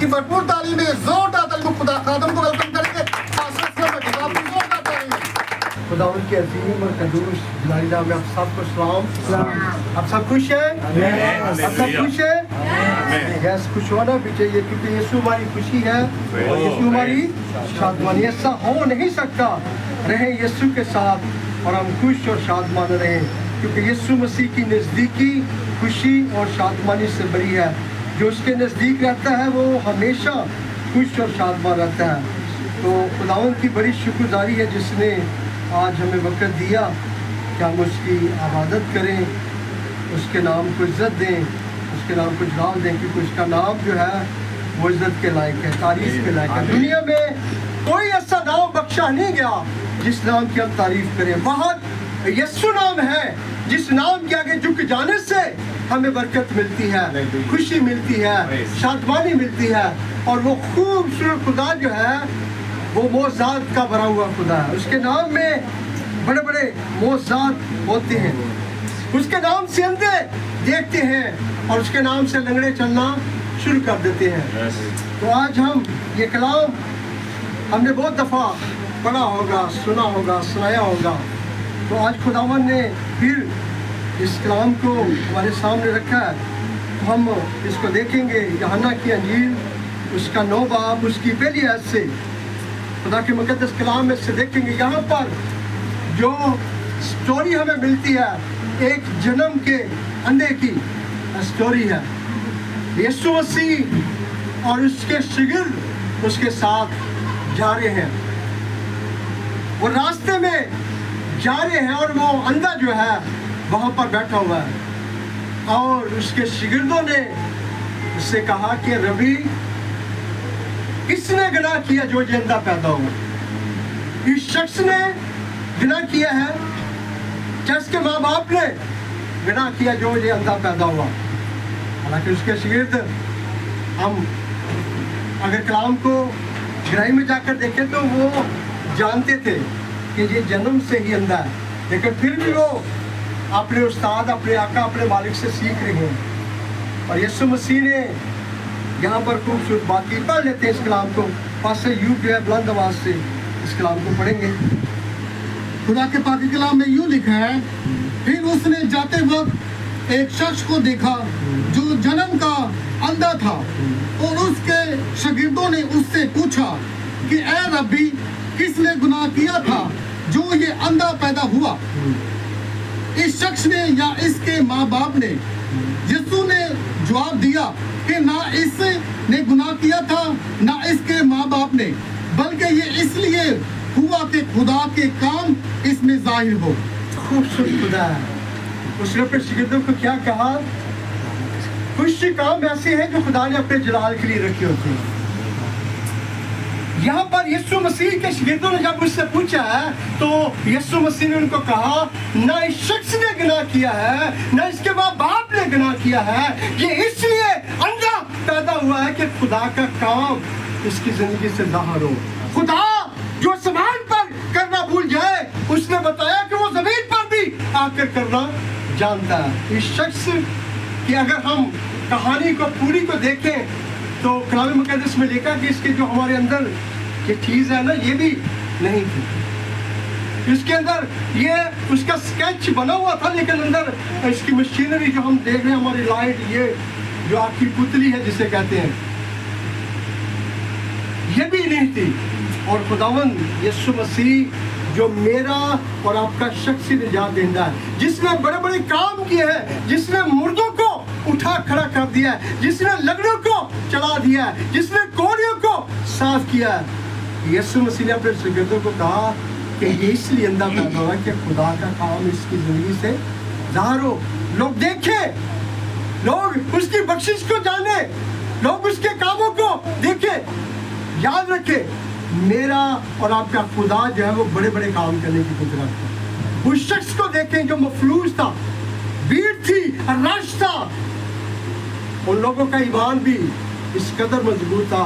की भरपूर तालीम है, जोरदार तालीम। खुदा खादम को वेलकम करेंगे। खुदावंद के अजीम और कदूस जलाली नाम में आप सबको सलाम। आप सब खुश हैं? आप सब खुश हैं? यस, खुश होना भी चाहिए, क्योंकि यीशु हमारी खुशी है और यीशु हमारी शादमानी। ऐसा हो नहीं सकता। रहें यीशु के साथ और हम खुश और शादमान रहें, क्योंकि यीशु मसीह की नज़दीकी खुशी और शादमानी से बड़ी है। जो उसके नज़दीक रहता है वो हमेशा खुश और शादमान रहता है। तो खुदावंद की बड़ी शुक्रगुजारी है जिसने आज हमें वक्त दिया कि हम उसकी इबादत करें, उसके नाम को इज़्ज़त दें, उसके नाम को जलाल दें, क्योंकि उसका नाम जो है वो इज़्ज़त के लायक है, तारीफ़ के लायक है। दुनिया में कोई ऐसा नाम बख्शा नहीं गया जिस नाम की हम तारीफ़ करें। बहुत यीशु नाम है जिस नाम के आगे झुक जाने से हमें बरकत मिलती है, खुशी मिलती है, शादमानी मिलती है। और वो खूबसूरत खुदा जो है वो मोज़ात का भरा हुआ खुदा है। उसके नाम में बड़े बड़े मोज़ात होते हैं। उसके नाम से अंधे देखते हैं और उसके नाम से लंगड़े चलना शुरू कर देते हैं। तो आज हम ये कलाम हमने बहुत दफ़ा पढ़ा होगा, सुना होगा, सुनाया होगा। तो आज खुदावन ने फिर इस कलाम को हमारे सामने रखा है। तो हम इसको देखेंगे। यूहन्ना की अंजील उसका 9 बाब उसकी पहली आयत से खुदा के मुक़द्दस कलाम में से देखेंगे। यहाँ पर जो स्टोरी हमें मिलती है एक जन्म के अंधे की स्टोरी है। यीशु मसीह और उसके शागिर्द उसके साथ जा रहे हैं। वो रास्ते में जा रहे हैं और वो अंधा जो है वहाँ पर बैठा हुआ है। और उसके शागिर्दों ने उससे कहा कि रबी, किसने गुनाह किया जो ये अंधा पैदा हुआ? इस शख्स ने गुनाह किया है क्या इसके माँ बाप ने गुनाह किया जो ये अंधा पैदा हुआ? हालांकि उसके शागिर्द, हम अगर कलाम को गहराई में जाकर देखें तो वो जानते थे कि ये जन्म से ही अंधा है, लेकिन फिर भी वो अपने उस्ताद, अपने आका, अपने मालिक से सीख रहे हैं। और यीशु मसीह ने यहाँ पर खूबसूरत बात की। पढ़ लेते हैं इस कलाम को। पास्टर यूब जो है बुलंद आवाज़ से इस कलाम को पढ़ेंगे। खुदा के पाक कलाम में यूँ लिखा है, फिर उसने जाते वक्त एक शख्स को देखा जो जन्म का अंधा था, और उसके शागिर्दों ने उससे पूछा कि ऐ रब्बी, किसने गुनाह किया था जो ये अंधा पैदा हुआ, इस शख्स ने या इसके माँ बाप ने? यीशु ने जवाब दिया कि ना इसने गुनाह किया था ना इसके माँ बाप ने, बल्कि ये इसलिए हुआ कि खुदा के काम इसमें जाहिर हो। खूबसूरत खुदा है। उसने अपने शागिर्दों को क्या कहा? कुछ काम ऐसे हैं जो खुदा ने अपने जलाल के लिए रखे होते हैं। यहाँ पर यीशु मसीह के शागिर्दों ने जब उससे पूछा है तो यीशु मसीह ने उनको कहा, ना इस शख्स ने गुनाह किया है ना इसके माँ बाप ने गुनाह किया है, ये इसलिए अंधा पैदा हुआ है कि खुदा का काम इसकी जिंदगी से जाहिर हो। खुदा जो आसमान पर करना भूल जाए, उसने बताया कि वो जमीन पर भी आकर करना जानता है। इस शख्स की अगर हम कहानी को पूरी को देखें तो कलाम मुक़द्दस में लिखा कि इसके जो हमारे अंदर ये चीज़ है ना, ये भी नहीं थी। इसके अंदर ये उसका स्केच बना हुआ था, लेकिन अंदर इसकी मशीनरी जो हम देख रहे हैं, हमारी लाइट, ये जो आपकी पुतली है जिसे कहते हैं, ये भी नहीं थी। और खुदावंद यीशु मसीह जो मेरा और आपका शख्सी निजात देता है, जिसने बड़े बड़े काम किए हैं, जिसने मुर्दों को उठा खड़ा कर दिया है, जिसने लंगड़ों को चला दिया है, जिसने कोढ़ियों को साफ किया है, यीशु मसीह ने अपने शागिर्दों को कहा कि ये इसलिए अंधा पैदा हुआ कि खुदा का काम इसकी जिंदगी से ज़ाहिर हो। लोग देखें, लोग उसकी बख्शिश को जाने, लोग उसके कामों को देखें। याद रखें, मेरा और आपका खुदा जो है वो बड़े बड़े काम करने की कुदरत है। उस शख्स को देखें जो मफलूज था, भीड़ थी, रश था, उन लोगों का ईमान भी इस कदर मजबूत था,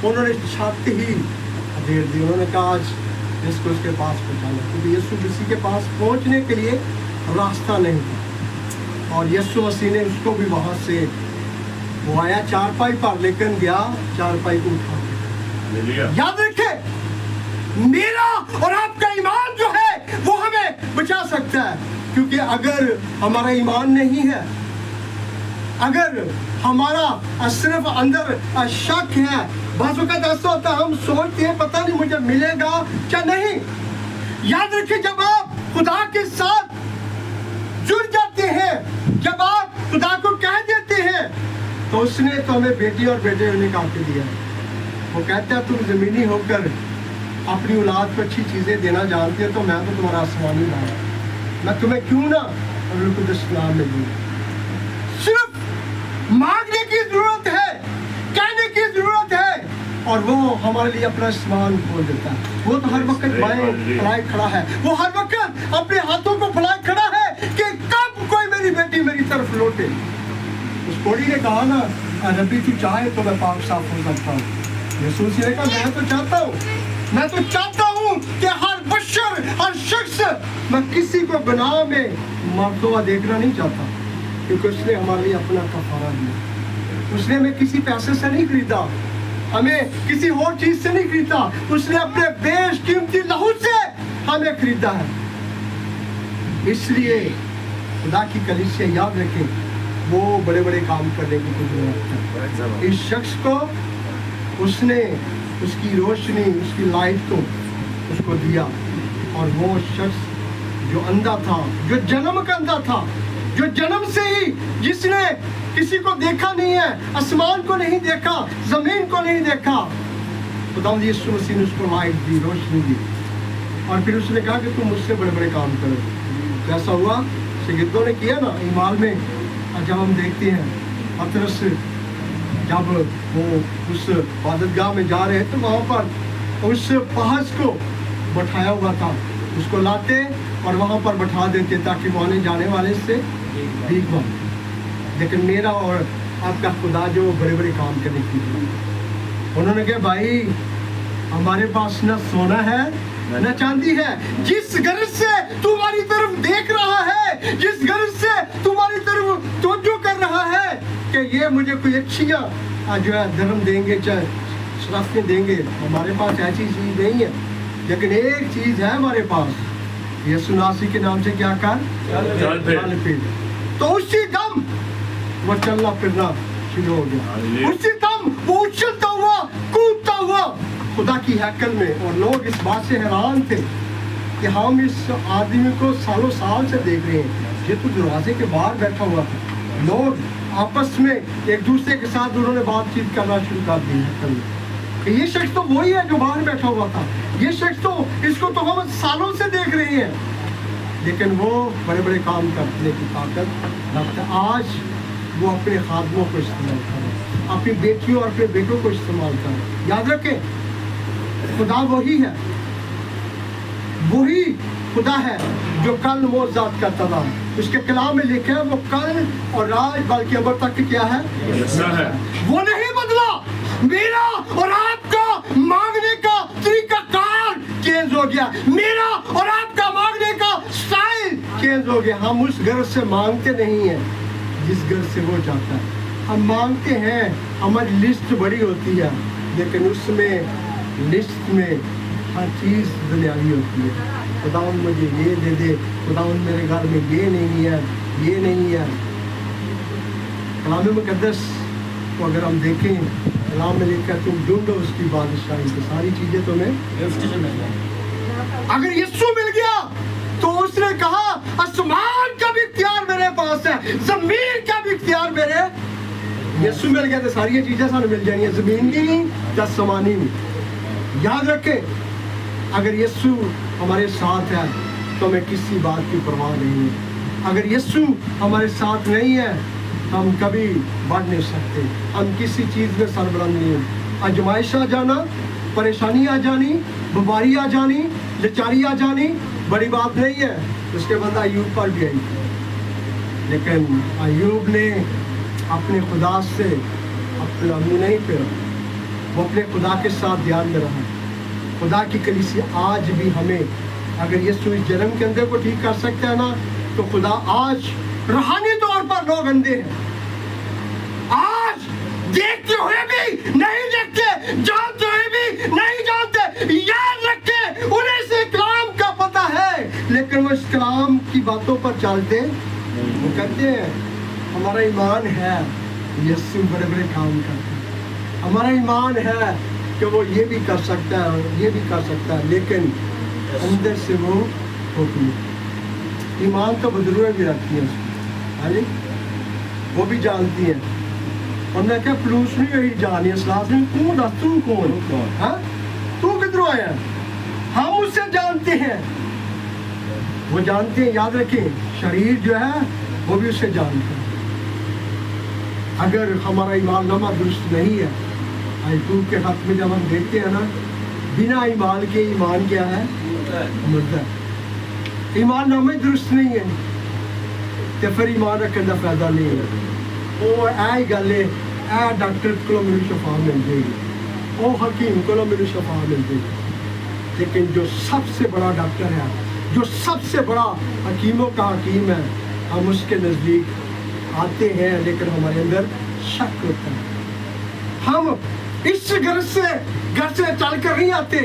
उन्होंने छाते ही देर दी। उन्होंने कहा आज इसको उसके पास पहुँचाना, क्योंकि यीशु मसीह के पास पहुँचने के लिए रास्ता नहीं था। और यीशु मसीह ने उसको भी वहाँ से वो आया चारपाई पर लेकिन गया चारपाई को उठा के। हालेलुया। याद रखें, मेरा और आपका ईमान जो है वो हमें बचा सकता है, क्योंकि अगर हमारा ईमान नहीं है, अगर हमारा सिर्फ अंदर शक है, बाज़ वक़्त ऐसा होता है हम सोचते हैं पता नहीं मुझे मिलेगा क्या नहीं। याद रखिए, जब आप खुदा के साथ जुड़ जाते हैं, जब आप खुदा को कह देते हैं, तो उसने तो हमें बेटी और बेटे होने का हक दिया है। वो कहता है तुम ज़मीनी होकर अपनी औलाद को अच्छी चीज़ें देना जानते हो, तो मैं तो तुम्हारा आसमानी लाया, मैं तुम्हें क्यों ना नाम में दूँ। सिर्फ मांगने की जरूरत है, कहने की जरूरत है, और वो हमारे लिए अपना आसमान खोल देता है। वो तो हर वक्त बाएं फैलाए खड़ा है, वो हर वक्त अपने हाथों को फैलाए खड़ा है कि कब कोई मेरी बेटी मेरी तरफ लौटे। उस कोड़ी ने कहा ना, रब्बी तू चाहे तो मैं पाक साफ हो सकता हूँ। यीशु ने कहा मैं तो चाहता हूँ, मैं तो चाहता हूँ कि हर बशर, हर शख्स, मैं किसी को गुनाह में मरता हुआ देखना नहीं चाहता, क्योंकि उसने हमारे लिए अपना कफारा दिया। उसने हमें किसी पैसे से नहीं खरीदा, हमें किसी और चीज से नहीं खरीदा, उसने अपने बेशकीमती लहू से हमें खरीदा है। इसलिए खुदा की कलीसिया याद रखें, वो बड़े बड़े काम करने की कुदरत है। इस शख्स को उसने उसकी रोशनी, उसकी लाइट को उसको दिया, और वो शख्स जो अंधा था, जो जन्म का अंधा था, जो जन्म से ही जिसने किसी को देखा नहीं है, आसमान को नहीं देखा, जमीन को नहीं देखा, खुदावंद यीशु मसीह ने उसको लाइट दी, रोशनी दी, और फिर उसने कहा कि तुम मुझसे बड़े बड़े काम करो। जैसा हुआ शगिर्दों ने किया ना ईमाल में। जब हम देखते हैं पतरस जब वो उस इबादतगाह में जा रहे तो वहाँ पर उस पहाड़ को बैठाया हुआ था, उसको लाते और वहाँ पर बैठा देते ताकि वो आने जाने वाले से भीख मांगे। लेकिन मेरा और आपका खुदा जो बड़े बड़े काम करने की, उन्होंने कहा भाई हमारे पास न सोना है न चांदी है, जिस गर्ज से तुम्हारी तरफ देख रहा है, जिस गर्ज से तुम्हारी तरफ तवज्जो कर रहा है कि ये मुझे कोई अच्छियाँ जो है धर्म देंगे, चाहे शराफतें देंगे, हमारे पास ऐसी चीज़ नहीं है। लेकिन एक चीज़ है हमारे पास, यीशु नासी के नाम से क्या कर चल फिर। तो उसी दम वो चलना फिरना शुरू हो गया, उसी दम वो उछलता हुआ कूदता हुआ खुदा की हैकल में। और लोग इस बात से हैरान थे कि हम इस आदमी को सालों साल से देख रहे हैं, ये तो दरवाजे के बाहर बैठा हुआ था। लोग आपस में एक दूसरे के साथ उन्होंने बातचीत करना शुरू कर दी हैकल में कि ये शख्स तो वही है जो बाहर बैठा हुआ था, ये शख्स तो, इसको तो हम सालों से देख रहे हैं। लेकिन वो बड़े बड़े काम करने की ताकत रखता। आज वो अपने खादमों को इस्तेमाल करें, अपनी बेटियों और अपने बेटों को इस्तेमाल करें। याद रखें, खुदा वही है, वही खुदा है जो कल मौजूद करता था। उसके कलाम में लिखा है वो कल और राज बल्कि अब तक क्या है, वो नहीं बदला। मेरा और आपका मांगने का तरीका कार चेंज हो गया, मेरा और आपका मांगने का स्टाइल चेंज हो गया। हम उस घर से मांगते नहीं हैं जिस घर से वो जाता है। हम मांगते हैं, हमारी लिस्ट बड़ी होती है, लेकिन उसमें लिस्ट में हर चीज़ दुनियावी होती है। खुदावन मुझे ये दे दे, खुदावन मेरे घर में ये नहीं है, ये नहीं है। कलाम मुक़द्दस को अगर हम देखें, कलाम में लिखा तुम ढूंढो उसकी बादशाही, तो सारी चीज़ें तुम्हें अगर यीशु मिल गया तो उसने कहा आसमान का भी इख्तियार मेरे पास है, जमीन का भी इख्तियार मेरे। यीशु मिल गया तो सारी चीज़ें सानू मिल जानी है, जमीन की भी या आसमानी भी। याद रखें, अगर यीशु हमारे साथ है तो हमें किसी बात की परवाह नहीं है। अगर यीशु हमारे साथ नहीं है तो हम कभी बढ़ नहीं सकते, हम किसी चीज़ में सरबलंद नहीं हैं। आजमाइश आ जाना, परेशानी आ जानी, बीमारी आ जानी, लाचारी आ जानी बड़ी बात नहीं है। उसके बाद अय्यूब पर भी आई, लेकिन अय्यूब ने अपने खुदा से अपना मुँह नहीं फेरा, वो अपने खुदा के साथ ध्यान में रहा। खुदा की कलीसिया आज भी हमें, अगर यीशु इस जन्म के अंदर को ठीक कर सकता है ना, तो खुदा आज रूहानी तौर पर लोग अंधे हैं, आज देखते हुए भी नहीं देखते, जानते हुए भी नहीं जानते। याद रखें, उन्हें से कलाम का पता है, लेकिन वो इस कलाम की बातों पर चलते वो कहते हैं हमारा ईमान है यीशु बड़े बड़े काम करता है, हमारा ईमान है कि वो ये भी कर सकता है, ये भी कर सकता है, लेकिन अंदर से वो खोखली। ईमान तो बुजुर्गें भी रखती हैं उसको, हाँ जी, वो भी जानती हैं। और मैं क्या पुलिस नहीं यही जानी है सलाह से, कौन दस तू कौन, हाँ तू किधरों आया, हम उससे जानते हैं, वो जानते हैं। याद रखें, शरीर जो है वो भी उससे जानता है। अगर हमारा ईमान नामा दुरुस्त नहीं है, आयकूब के हाथ में जब हम देखते हैं ना, बिना ईमान के ईमान क्या है, मुर्दा है। ईमान नामे दुरुस्त नहीं है तो फिर ईमान रखने का फायदा नहीं है। वो ऐ गल है, ऐ डॉक्टर को मेरी शफा मिल जाएगी, वो हकीम को मेरी शफा मिल जाएगी, लेकिन जो सबसे बड़ा डॉक्टर है, जो सबसे बड़ा हकीमों का हकीम है, हम उसके नज़दीक आते हैं, लेकिन हमारे अंदर शक होता है। हम इस घर से चल कर नहीं आते।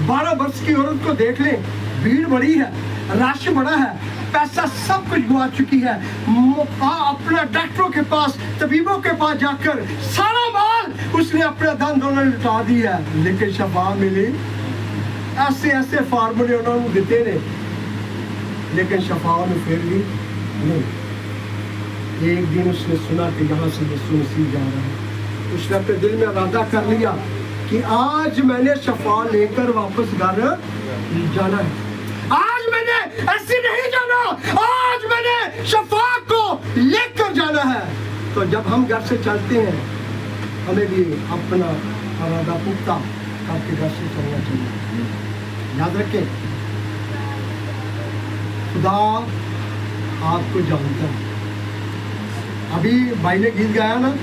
12 वर्ष की औरत को देख लें, भीड़ बड़ी है, रश बड़ा है, पैसा सब कुछ गुआ चुकी है, अपना डॉक्टरों के पास, तबीबों के पास जाकर सारा माल उसने अपना धन दोनों लुटा दिया, लेकिन शफा मिली। ऐसे ऐसे फार्मूले उन्होंने दिते ने, लेकिन शफा ने फिर भी नहीं। एक दिन उसने सुना कि यहाँ से यीशु मसीह जा रहा है, उसने अपने दिल में इरादा कर लिया कि आज मैंने शफा लेकर वापस घर जाना है, आज मैंने ऐसे नहीं जाना, आज मैंने शफा को लेकर जाना है। तो जब हम घर से चलते हैं, हमें भी अपना इरादा पुख्ता करके घर से चलना चाहिए। याद रखें, खुदा आपको जानता है। अभी भाई ने गीत गाया ना,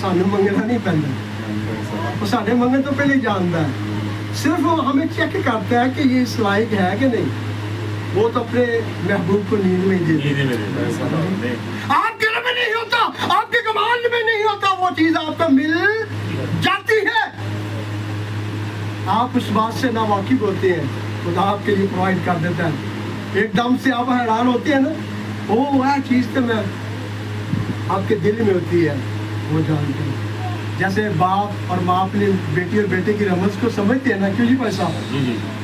सानू मंगना नहीं पैंदा, वो साढ़े मंगन तो पहले ही जानता है, सिर्फ वो हमें चेक करता है कि ये इस लायक है कि नहीं। वो तो अपने महबूब को नींद में ही दे देता। आपके दिल में नहीं होता, आपके कमांड में नहीं होता, वो चीज आपको मिल जाती है। आप उस बात से ना वाकिफ होते हैं, खुदा आपके लिए प्रोवाइड कर देता है। एकदम से आप हैरान होते हैं ना, ओ वह चीज तो मैं आपके दिल में होती है, वो जानते हैं। जैसे बाप और माँ अपने बेटी और बेटे की रमज को समझते हैं ना, क्यों जी भाई साहब,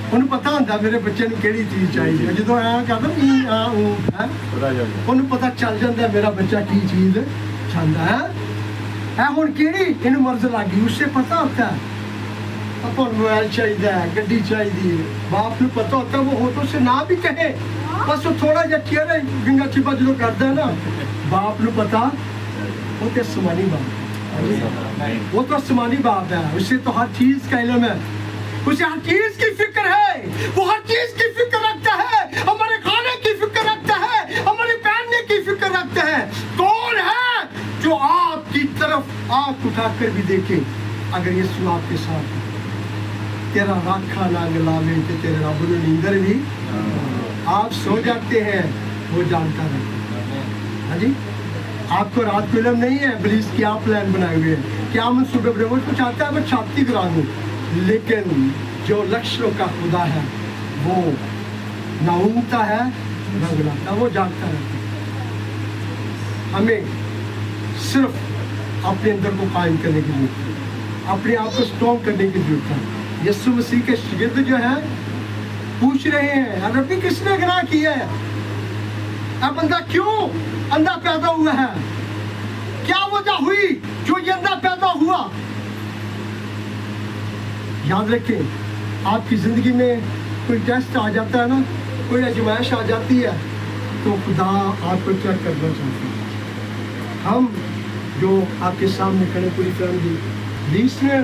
उन्हें पता होता मेरे बच्चे को केड़ी चीज चाहिए। जो कहता उन्हें पता चल जाता है मेरा बच्चा की चीज चाहता है हुण केड़ी इन मर्ज लग गई, उससे पता होता है। अपन मोबाइल चाहिए, गड्डी चाहिए, बाप को पता होता है, वो हो तो से ना भी कहे, बस वो थोड़ा जहा चेहरा गंगा चिपा जो करता है ना, बाप को पता, वो तो आसमानी बाप, वो तो आसमानी बाप है, उसे तो हर चीज का इल्म है, उसे हर चीज की फिक्र है, वो हर चीज की फिक्र रखता है, हमारे खाने की फिक्र रखता है, हमारे पहनने की फिक्र रखता है। कौन है जो आपकी तरफ आंख उठाकर भी देखे? अगर ये सुन आपके साथ, तेरा राखा ना गलावे तो तेरे रब ने नींदर भी, आप सो जाते हैं, वो जानता रहता है। हाँ जी, आपको रात को इल्म नहीं है पुलिस क्या प्लान बनाए हुए हैं, क्या मनसूबे बने, वो चाहता है मैं छाती करा दूँ, लेकिन जो लक्ष्यों का खुदा है वो ना ऊँगता है ना गुलाता, वो जानता रहता है। हमें सिर्फ अपने अंदर को कायम करने की जरूरत है, अपने आप को स्ट्रॉन्ग करने की जरूरत है। यीशु मसीह के शागिर्द जो है पूछ रहे हैं, रब्बी किसने गुनाह किया है, अब बंदा क्यों अंधा पैदा हुआ है, क्या वजह हुई जो ये अंधा पैदा हुआ? याद रखें, आपकी जिंदगी में कोई टेस्ट आ जाता है ना, कोई आजमाइश आ जाती है, तो खुदा आपको चेक करना चाहता है। हम जो आपके सामने खड़े पूरी फैमिली, लीस ने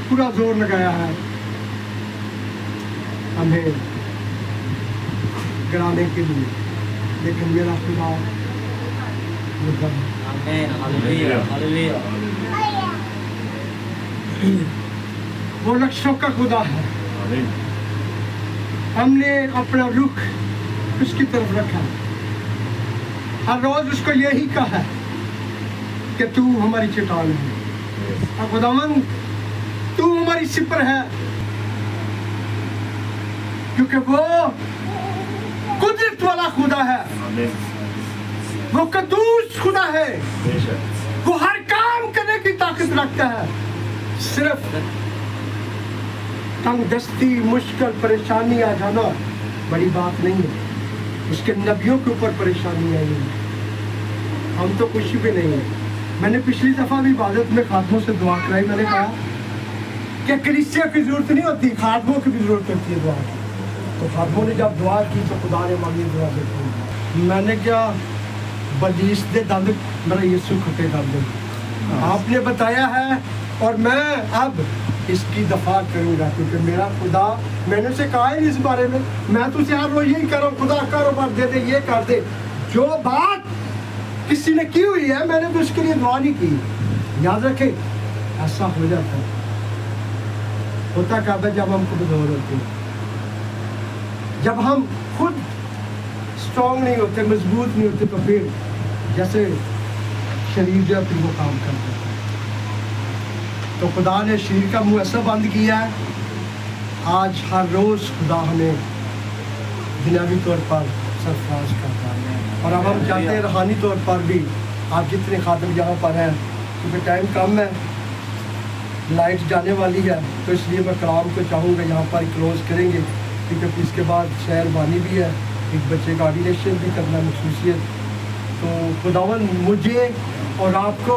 पूरा जोर लगाया है हमें गिराने के लिए, लेकिन मेरा खुदा वो लक्ष्यों का खुदा है। हमने अपना रुख उसकी तरफ रखा, हर रोज उसको यही कहा कि तू हमारी चट्टान है और खुदावन तू हमारी सिपर है, क्योंकि वो कुदरत वाला खुदा है, वो कद्दूस खुदा है, वो हर काम करने की ताकत रखता है। सिर्फ तंग दस्ती, मुश्किल, परेशानी आ जाना बड़ी बात नहीं है। उसके नबियों के ऊपर परेशानी आई है, हम तो कुछ भी नहीं है। मैंने पिछली दफ़ा भी इबादत में खादमों से दुआ कराई, मैंने कहा कि कलीसिया की ज़रूरत नहीं होती, खादमों की भी ज़रूरत होती है दुआ की। तो खादमों ने जब दुआ की तो खुदा ने मांगी दुआ देखी। मैंने क्या बलीस दे दंद मेरा यीशु खटे दंद आपने बताया है, और मैं अब इसकी दफा करूंगा, क्योंकि मेरा खुदा, मैंने उसे कहा ही इस बारे में, मैं तुझे हर रोज यही कर रहा हूँ, खुदा कारोबार दे दे, ये कर दे। जो बात किसी ने की हुई है मैंने तो उसके लिए दुआ नहीं की। याद रखे ऐसा हो जाता है, होता कब है जब हम कमजोर होते हैं, जब हम खुद स्ट्रॉन्ग नहीं होते, मजबूत नहीं होते, तो फिर जैसे शरीर जो है फिर वो काम करता है। तो खुदा ने शरीर का मुंह ऐसा बंद किया है, आज हर रोज़ खुदा हमें दुनियावी तौर पर सरफराज करता है। और अब हम चाहते हैं रूहानी तौर पर भी आप जितने खादम यहाँ पर हैं, क्योंकि टाइम कम है, लाइट जाने वाली है, तो इसलिए मैं कलाम को चाहूँगा यहाँ पर क्लोज़ करेंगे, क्योंकि इसके बाद शहर बानी भी है, एक बच्चे का ऑर्डिनेशन भी करना मखसूसियत। तो खुदावन मुझे और आपको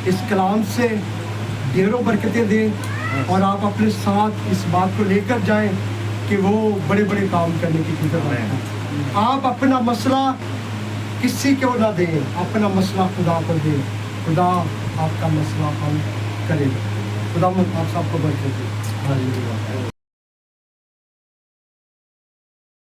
इस कलाम से ढेरों बरकतें दें, और आप अपने साथ इस बात को लेकर जाएं कि वो बड़े बड़े काम करने की फिक्र रखें। आप अपना मसला किसी को ना दें, अपना मसला खुदा को दें, खुदा आपका मसला हल करेगा। खुदा आप सबको बरकत दे। हालेलुया।